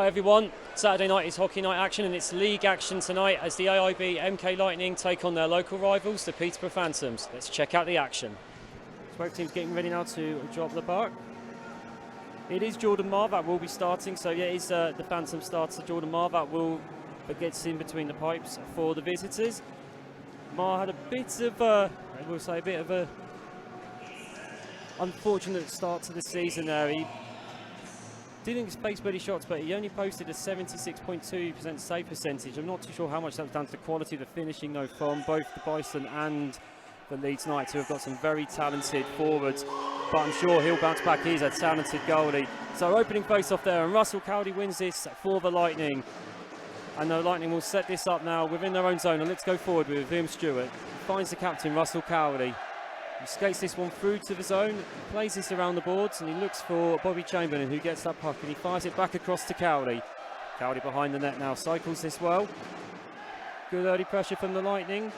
Hi everyone, Saturday night is hockey night action and it's league action tonight as the AIB MK Lightning take on their local rivals, the Peterborough Phantoms. Let's check out the action. Both teams getting ready now to drop the puck. It is Jordan Marr that will be starting, so yeah, it is the Phantom starter. Jordan Marr that gets in between the pipes for the visitors. Marr had a bit of a unfortunate start to the season there. He didn't face many shots, but he only posted a 76.2% save percentage. I'm not too sure how much that was down to the quality of the finishing, though, from both the Bison and the Leeds Knights, who have got some very talented forwards. But I'm sure he'll bounce back. He's a talented goalie. So opening face-off there, and Russell Cowley wins this for the Lightning. And the Lightning will set this up now within their own zone. And let's go forward with Liam Stewart. He finds the captain, Russell Cowley. He skates this one through to the zone, plays this around the boards, and he looks for Bobby Chamberlain, who gets that puck, and he fires it back across to Cowley. Cowley behind the net now, cycles this well. Good early pressure from the Lightning.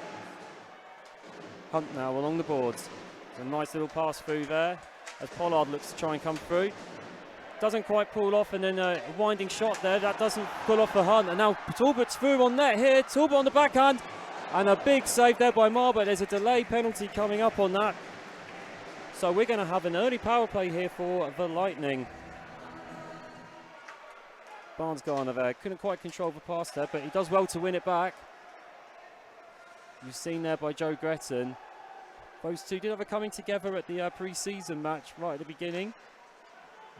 Hunt now along the boards. There's a nice little pass through there, as Pollard looks to try and come through. Doesn't quite pull off, and then a winding shot there. That doesn't pull off the Hunt, and now Talbot's through on net here. Talbot on the backhand. And a big save there by Marr, but there's a delay penalty coming up on that. So we're going to have an early power play here for the Lightning. Barnes-Garner there, couldn't quite control the pass there, but he does well to win it back. You've seen there by Joe Gretton. Those two did have a coming together at the pre-season match right at the beginning.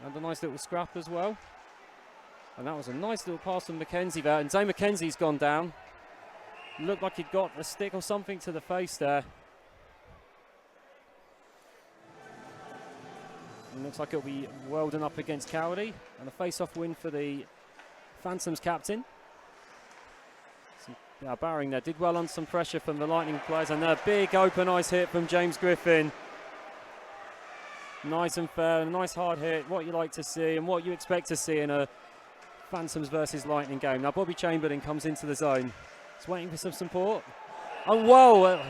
And a nice little scrap as well. And that was a nice little pass from McKenzie there, and Zane McKenzie's gone down. Looked like he'd got a stick or something to the face there. And looks like it'll be Weldon up against Cowley. And a face-off win for the Phantoms captain. Barring there did well on some pressure from the Lightning players. And a big open ice hit from James Griffin. Nice and fair, a nice hard hit. What you like to see and what you expect to see in a Phantoms versus Lightning game. Now Bobby Chamberlain comes into the zone. Waiting for some support. Oh, whoa!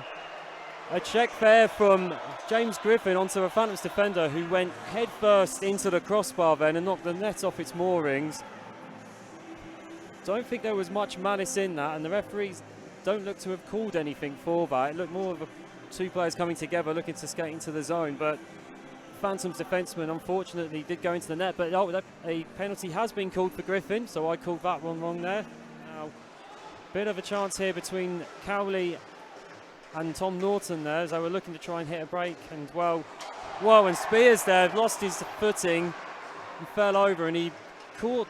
A check there from James Griffin onto a Phantoms defender who went head first into the crossbar then and knocked the net off its moorings. Don't think there was much malice in that, and the referees don't look to have called anything for that. It looked more of two players coming together looking to skate into the zone, but Phantoms defenseman unfortunately did go into the net, but a penalty has been called for Griffin, so I called that one wrong there. Now, bit of a chance here between Cowley and Tom Norton there as they were looking to try and hit a break, and whoa, and Spears there lost his footing and fell over, and he caught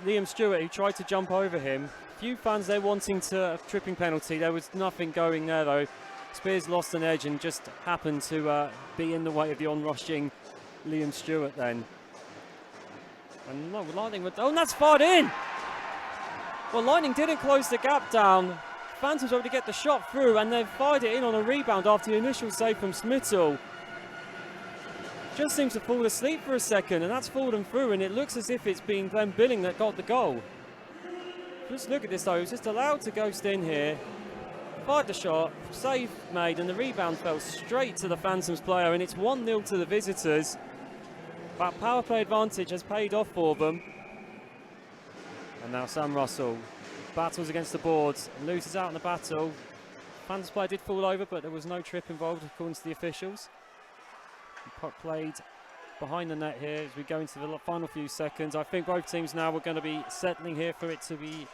Liam Stewart, who tried to jump over him. Few fans there wanting a tripping penalty. There was nothing going there though. Spears lost an edge and just happened to be in the way of the on-rushing Liam Stewart then. And Lightning, oh, and that's fired in! Well, Lightning didn't close the gap down. Phantoms were able to get the shot through, and they fired it in on a rebound after the initial save from Smittle. Just seems to fall asleep for a second, and that's fallen through, and it looks as if it's been Glenn Billing that got the goal. Just look at this though, he was just allowed to ghost in here. Fired the shot, save made, and the rebound fell straight to the Phantoms player, and it's 1-0 to the visitors. That power play advantage has paid off for them. And now Sam Russell battles against the boards, loses out in the battle. Phantoms player did fall over, but there was no trip involved according to the officials. The puck played behind the net here as we go into the final few seconds. I think both teams now are going to be settling here for it to be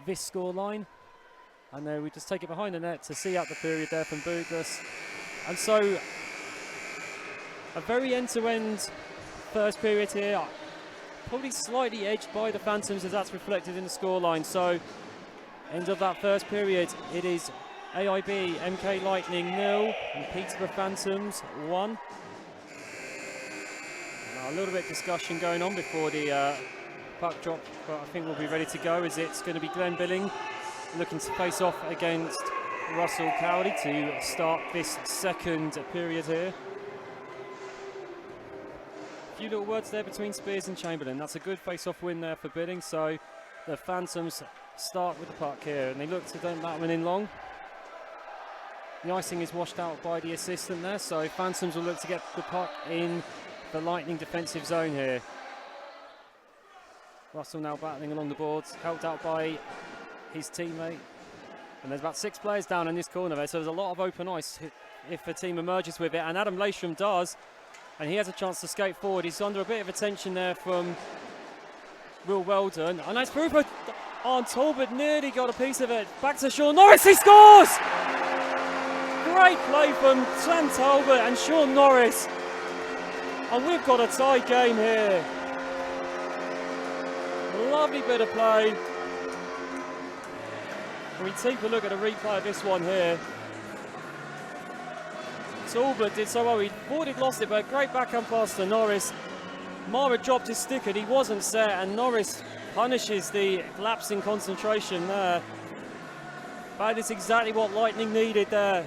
this scoreline. And then we just take it behind the net to see out the period there from Douglas. And so a very end-to-end first period here. Probably slightly edged by the Phantoms as that's reflected in the scoreline. So, end of that first period, it is AIB MK Lightning 0 and Peterborough Phantoms 1. Now a little bit of discussion going on before the puck drop, but I think we'll be ready to go as it's going to be Glenn Billing looking to face off against Russell Cowley to start this second period here. A few little words there between Spears and Chamberlain. That's a good face-off win there for Billing. So the Phantoms start with the puck here, and they look to dump that one in long. The icing is washed out by the assistant there, so Phantoms will look to get the puck in the Lightning defensive zone here. Russell now battling along the boards, helped out by his teammate. And there's about 6 players down in this corner there, so there's a lot of open ice if a team emerges with it. And Adam Lasham does, and he has a chance to skate forward. He's under a bit of attention there from Will Weldon. And that's through for Arne Talbot, nearly got a piece of it. Back to Sean Norris, he scores! Great play from Sam Talbot and Sean Norris. And we've got a tight game here. Lovely bit of play. When we take a look at a replay of this one here, Talbot did so well. He thought he'd lost it, but a great backhand pass to Norris. Mara dropped his stick and he wasn't set, and Norris punishes the lapse in concentration there. That is exactly what Lightning needed there.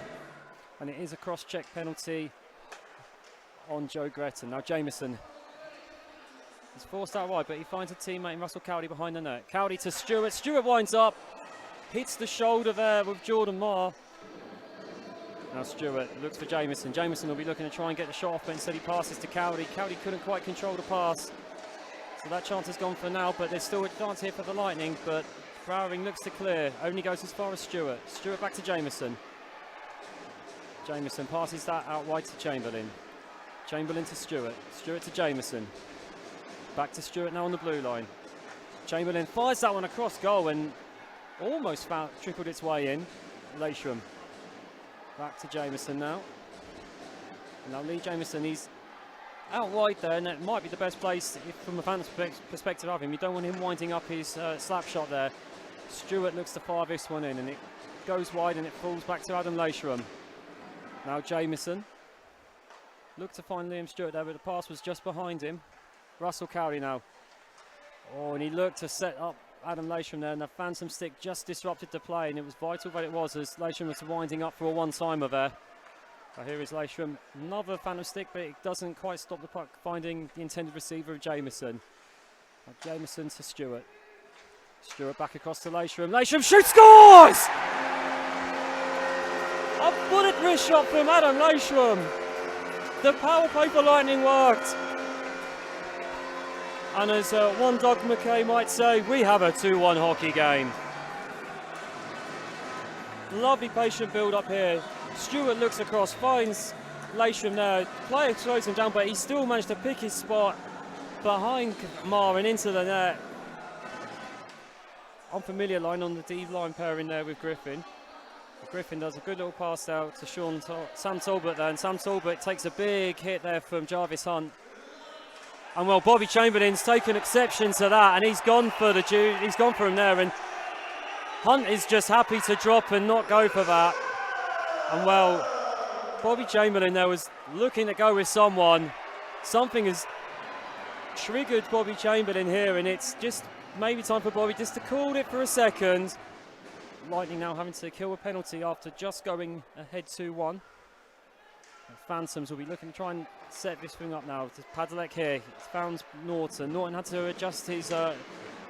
And it is a cross-check penalty on Joe Gretton. Now Jameson is forced out wide, but he finds a teammate in Russell Cowley behind the net. Cowley to Stewart. Stewart winds up, hits the shoulder there with Jordan Marr. Now Stewart looks for Jameson. Jameson will be looking to try and get the shot off, but instead he passes to Cowley. Cowley couldn't quite control the pass. So that chance is gone for now, but there's still a chance here for the Lightning, but Browering looks to clear. Only goes as far as Stewart. Stewart back to Jameson. Jameson passes that out wide to Chamberlain. Chamberlain to Stewart. Stewart to Jameson. Back to Stewart now on the blue line. Chamberlain fires that one across goal and almost trickled its way in. Lasham. Back to Jameson now. And now Lee Jameson, he's out wide there, and it might be the best place from a fan's perspective of him. You don't want him winding up his slap shot there. Stewart looks to fire this one in, and it goes wide and it falls back to Adam Lasham. Now Jameson. Looked to find Liam Stewart there, but the pass was just behind him. Russell Cowley now. Oh, and he looked to set up Adam Lasham there, and the Phantom stick just disrupted the play, and it was vital that it was, as Lasham was winding up for a one-timer there. Here is Lasham, another Phantom stick, but it doesn't quite stop the puck finding the intended receiver of Jameson. Jameson to Stewart. Stewart back across to Lasham. Lasham shoots, scores! A bullet wrist shot from Adam Lasham. The power play for Lightning worked. And as one Doug McKay might say, we have a 2-1 hockey game. Lovely patient build up here. Stewart looks across, finds Lasham there. Player slows him down, but he still managed to pick his spot behind Marr and into the net. Unfamiliar line on the D-line pairing there with Griffin. Griffin does a good little pass out to Sam Talbot there, and Sam Talbot takes a big hit there from Jarvis Hunt. And well, Bobby Chamberlain's taken exception to that, and he's gone for him there, and Hunt is just happy to drop and not go for that. And well, Bobby Chamberlain there was looking to go with someone. Something has triggered Bobby Chamberlain here, and it's just maybe time for Bobby just to cool it for a second. Lightning now having to kill a penalty after just going ahead 2-1. Phantoms will be looking to try and set this thing up now. Padelec here, he's found Norton. Norton had to adjust his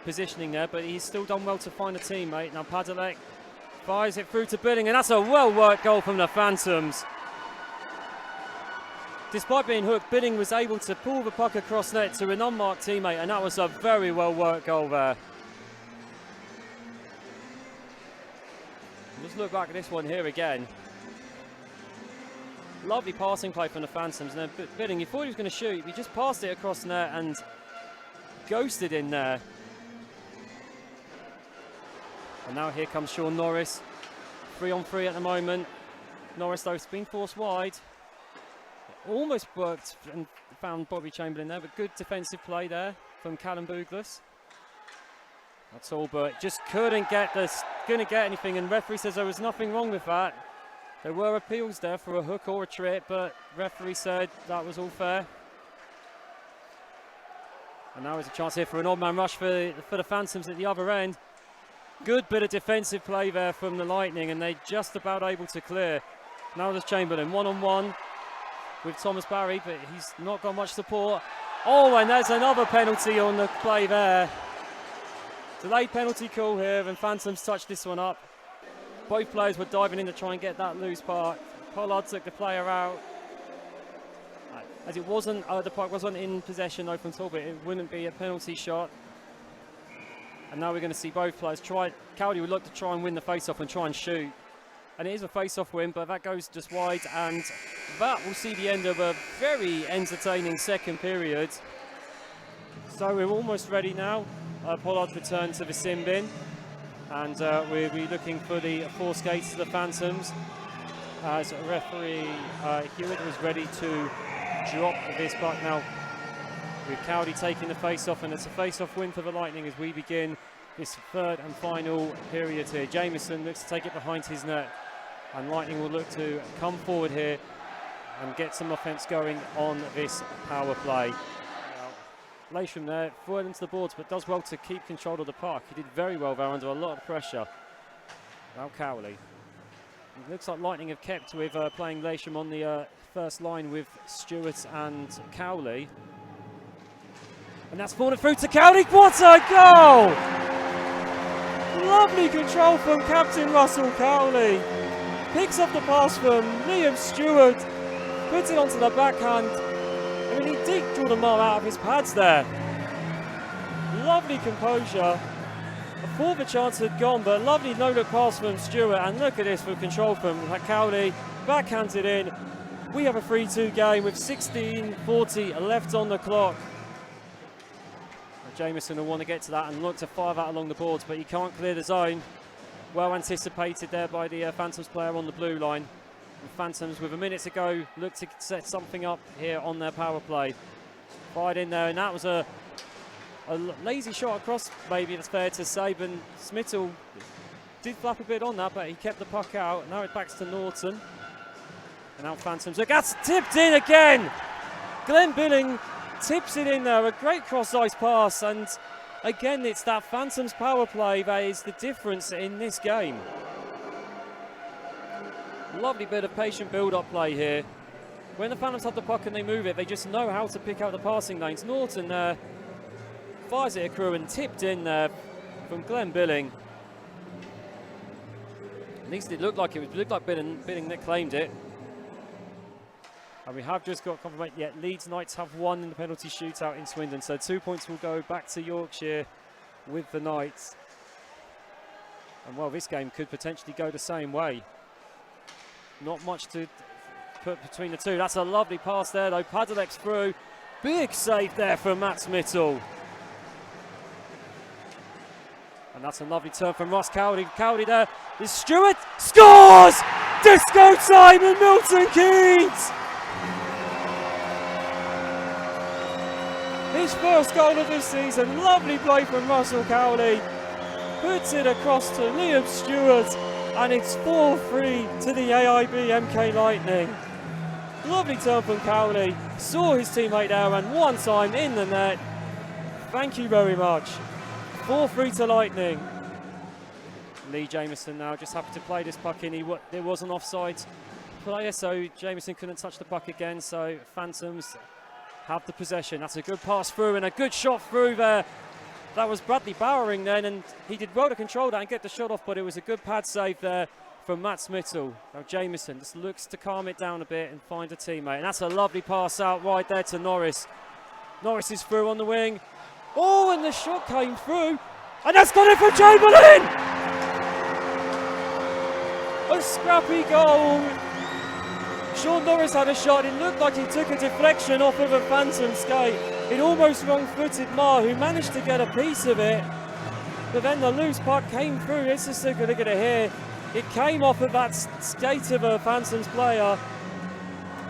positioning there, but he's still done well to find a teammate. Now Padelec fires it through to Billing, and that's a well-worked goal from the Phantoms. Despite being hooked, Billing was able to pull the puck across net to an unmarked teammate, and that was a very well-worked goal there. Just look back at this one here again. Lovely passing play from the Phantoms, and then Billing, he thought he was going to shoot, he just passed it across net and ghosted in there. And now here comes Sean Norris, 3-on-3 at the moment. Norris though has been forced wide. Almost worked and found Bobby Chamberlain there, but good defensive play there from Callum Douglas. That's all, but just couldn't get anything, and referee says there was nothing wrong with that. There were appeals there for a hook or a trip, but referee said that was all fair. And now there's a chance here for an odd man rush for the Phantoms at the other end. Good bit of defensive play there from the Lightning, and they're just about able to clear. Now there's Chamberlain, one-on-one with Thomas Barry, but he's not got much support. Oh, and there's another penalty on the play there. Delayed penalty call here, and Phantoms touched this one up. Both players were diving in to try and get that loose puck. Pollard took the player out. As it wasn't, the puck wasn't in possession though from Talbot, it wouldn't be a penalty shot. And now we're going to see both players try. Cowley would look to try and win the face-off and try and shoot. And it is a face-off win, but that goes just wide. And that will see the end of a very entertaining second period. So we're almost ready now. Pollard's returned to the sin bin. And we'll be looking for the force gates to the Phantoms. As referee Hewitt was ready to drop this puck now. With Cowley taking the face-off, and it's a face-off win for the Lightning as we begin this third and final period here. Jamieson looks to take it behind his net, and Lightning will look to come forward here and get some offence going on this power play. Lasham there, throw it into the boards, but does well to keep control of the puck. He did very well there under a lot of pressure. Now Cowley. It looks like Lightning have kept with playing Lasham on the first line with Stewart and Cowley. And that's fallen through to Cowley. What a goal! Lovely control from Captain Russell Cowley. Picks up the pass from Liam Stewart. Puts it onto the backhand. I mean, he did draw the mark out of his pads there. Lovely composure. I thought the chance had gone, but lovely no-look pass from Stewart. And look at this for control from Cowley. Backhands it in. We have a 3-2 game with 16:40 left on the clock. Jamieson will want to get to that and look to fire that along the boards, but he can't clear the zone. Well anticipated there by the Phantoms player on the blue line. The Phantoms, with a minute to go, look to set something up here on their power play. Fired in there, and that was a lazy shot across, maybe it's fair to say, but Smittle did flap a bit on that, but he kept the puck out. Now it backs to Norton. And now Phantoms, look, that's tipped in again! Glenn Billing tips it in there, a great cross-ice pass, and again it's that Phantoms power play that is the difference in this game. Lovely bit of patient build-up play here. When the Phantoms have the puck and they move it, they just know how to pick out the passing lanes. Norton fires it across and tipped in there from Glenn Billing. At least it looked like Billing that claimed it. And we have just got confirmation, yet Leeds Knights have won in the penalty shootout in Swindon, so 2 points will go back to Yorkshire with the Knights. And well, this game could potentially go the same way. Not much to put between the two. That's a lovely pass there though, Padalec's through. Big save there from Matt Smittle. And that's a lovely turn from Ross Cowley. Cowley there, is Stewart, scores! Disco time in Milton Keynes! His first goal of the season, lovely play from Russell Cowley. Puts it across to Liam Stewart, and it's 4-3 to the AIB MK Lightning. Lovely turn from Cowley, saw his teammate there and one time in the net. Thank you very much. 4-3 to Lightning. Lee Jamieson now just happy to play this puck in. There was an offside player, so Jamieson couldn't touch the puck again, so Phantoms have the possession. That's a good pass through and a good shot through there. That was Bradley Bowering then, and he did well to control that and get the shot off, but it was a good pad save there from Matt Smittle. Now Jamieson just looks to calm it down a bit and find a teammate. And that's a lovely pass out right there to Norris. Norris is through on the wing. Oh, and the shot came through. And that's got it for Chamberlain! A scrappy goal. Sean Norris had a shot. It looked like he took a deflection off of a Phantom skate. It almost wrong-footed Marr, who managed to get a piece of it. But then the loose puck came through. It's just a good look at it here. It came off of that skate of a Phantoms player.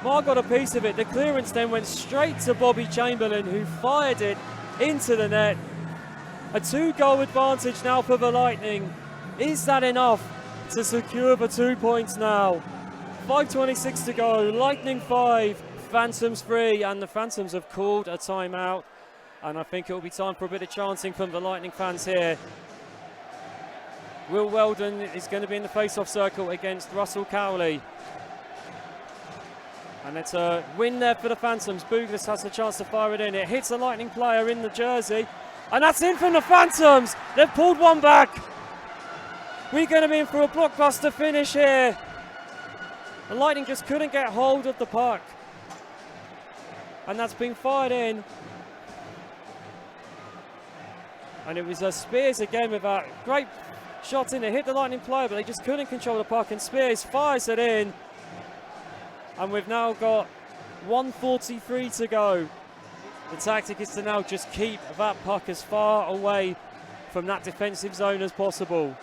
Marr got a piece of it. The clearance then went straight to Bobby Chamberlain, who fired it into the net. A 2-goal advantage now for the Lightning. Is that enough to secure the 2 points now? 5:26 to go. Lightning 5, Phantoms 3, and the Phantoms have called a timeout. And I think it will be time for a bit of chanting from the Lightning fans here. Will Weldon is going to be in the face-off circle against Russell Cowley. And it's a win there for the Phantoms. Bouglis has the chance to fire it in. It hits a Lightning player in the jersey. And that's in from the Phantoms. They've pulled one back. We're going to be in for a blockbuster finish here. The Lightning just couldn't get hold of the puck. And that's been fired in. And it was Spears again with a great shot in. It hit the Lightning player, but they just couldn't control the puck. And Spears fires it in. And we've now got 1:43 to go. The tactic is to now just keep that puck as far away from that defensive zone as possible.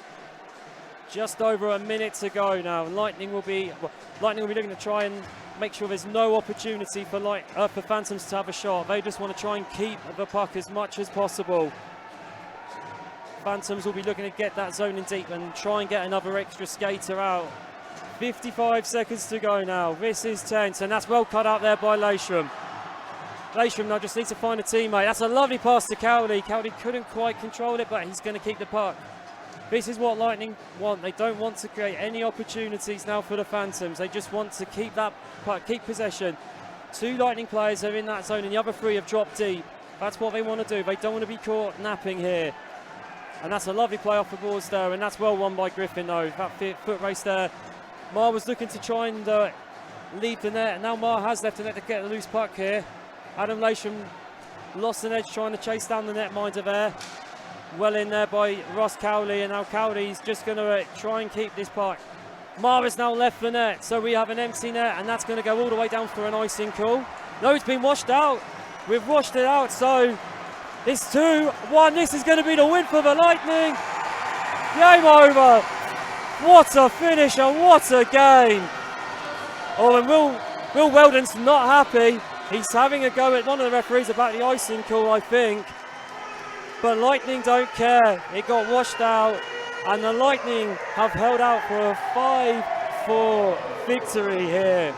Just over a minute to go now. And Lightning will be looking to try and make sure there's no opportunity for Phantoms to have a shot. They just want to try and keep the puck as much as possible. Phantoms will be looking to get that zone in deep and try and get another extra skater out. 55 seconds to go now. This is tense, and that's well cut out there by Leishram. Leishram now just needs to find a teammate. That's a lovely pass to Cowley. Cowley couldn't quite control it, but he's going to keep the puck. This is what Lightning want. They don't want to create any opportunities now for the Phantoms. They just want to keep that puck, keep possession. 2 Lightning players are in that zone, and the other 3 have dropped deep. That's what they want to do. They don't want to be caught napping here. And that's a lovely play off the boards there, and that's well won by Griffin though. That foot race there. Marr was looking to try and leave the net, and now Marr has left the net to get the loose puck here. Adam Leisham lost an edge trying to chase down the netminder there. Well in there by Ross Cowley, and now Cowley's just going to try and keep this puck. Marr has now left the net, so we have an empty net, and that's going to go all the way down for an icing call. No, it's been washed out. We've washed it out, so it's 2-1. This is going to be the win for the Lightning. Game over. What a finish and what a game. Oh, and Will Weldon's not happy. He's having a go at one of the referees about the icing call, I think. But Lightning don't care. It got washed out, and the Lightning have held out for a 5-4 victory here.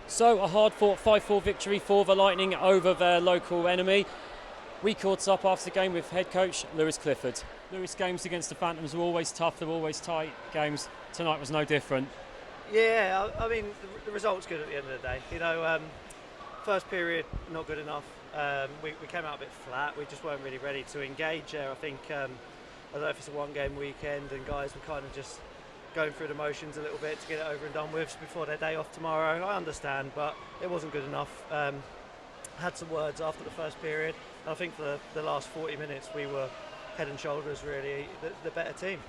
So a hard-fought 5-4 victory for the Lightning over their local enemy. We caught up after the game with head coach Lewis Clifford. Lewis, games against the Phantoms are always tough, they're always tight games. Tonight was no different. Yeah, I mean, the result's good at the end of the day. You know, first period, not good enough. We came out a bit flat. We just weren't really ready to engage there. I think, I don't know if it's a one-game weekend and guys were kind of just going through the motions a little bit to get it over and done with before their day off tomorrow. I understand, but it wasn't good enough. Had some words after the first period. I think for the last 40 minutes we were head and shoulders really the better team.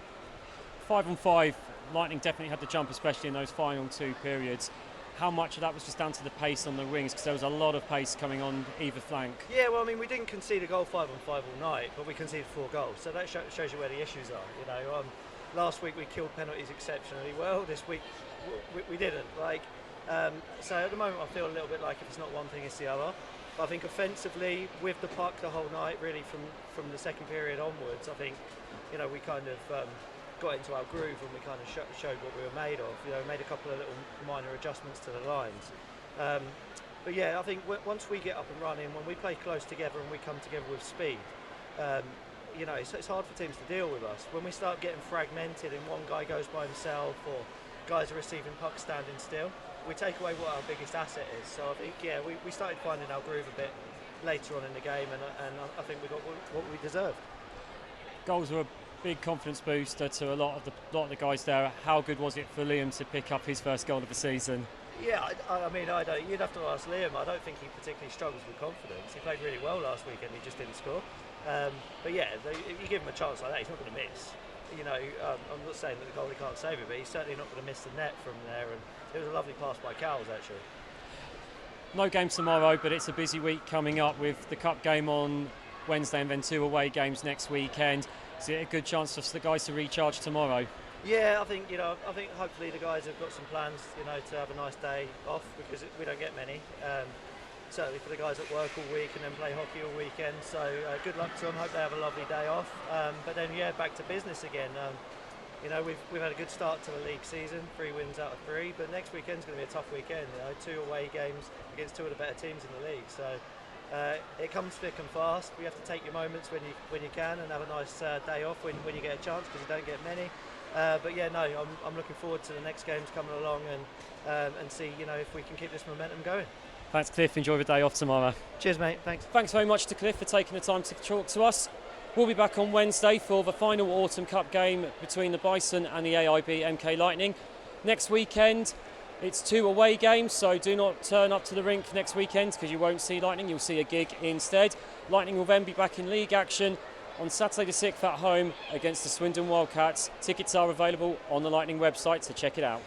5-on-5, Lightning definitely had the jump, especially in those final 2 periods. How much of that was just down to the pace on the wings? Because there was a lot of pace coming on either flank. Yeah, well, I mean, we didn't concede a goal 5-on-5 all night, but we conceded 4 goals. So that shows you where the issues are. You know, last week we killed penalties exceptionally well. This week we didn't. So at the moment I feel a little bit like if it's not one thing, it's the other. But I think offensively, with the puck the whole night, really from the second period onwards, I think, you know, we kind of got into our groove and we kind of showed what we were made of. You know, made a couple of little minor adjustments to the lines. But yeah, I think once we get up and running, when we play close together and we come together with speed, you know, it's hard for teams to deal with us. When we start getting fragmented and one guy goes by himself or guys are receiving pucks standing still, we take away what our biggest asset is. So I think, yeah, we started finding our groove a bit later on in the game, and I think we got what we deserved. Goals were a big confidence booster to a lot of the guys there. How good was it for Liam to pick up his first goal of the season? Yeah, I mean, you'd have to ask Liam. I don't think he particularly struggles with confidence. He played really well last weekend, he just didn't score. But yeah, if you give him a chance like that, he's not going to miss. You know, I'm not saying that the goalie can't save it, but he's certainly not going to miss the net from there. And it was a lovely pass by Cowles, actually. No games tomorrow, but it's a busy week coming up with the cup game on Wednesday and then 2 away games next weekend. Is it a good chance for the guys to recharge tomorrow? Yeah, I think hopefully the guys have got some plans, you know, to have a nice day off, because we don't get many. Certainly for the guys that work all week and then play hockey all weekend. So good luck to them. Hope they have a lovely day off. But then yeah, back to business again. You know, we've had a good start to the league season, 3 wins out of 3. But next weekend's going to be a tough weekend. You know, 2 away games against 2 of the better teams in the league. So it comes thick and fast. We have to take your moments when you can and have a nice day off when you get a chance, because you don't get many. But yeah, no, I'm looking forward to the next games coming along and see, you know, if we can keep this momentum going. Thanks, Cliff. Enjoy the day off tomorrow. Cheers, mate. Thanks. Thanks very much to Cliff for taking the time to talk to us. We'll be back on Wednesday for the final Autumn Cup game between the Bison and the AIB MK Lightning. Next weekend, it's 2 away games, so do not turn up to the rink next weekend because you won't see Lightning, you'll see a gig instead. Lightning will then be back in league action on Saturday the 6th at home against the Swindon Wildcats. Tickets are available on the Lightning website, so check it out.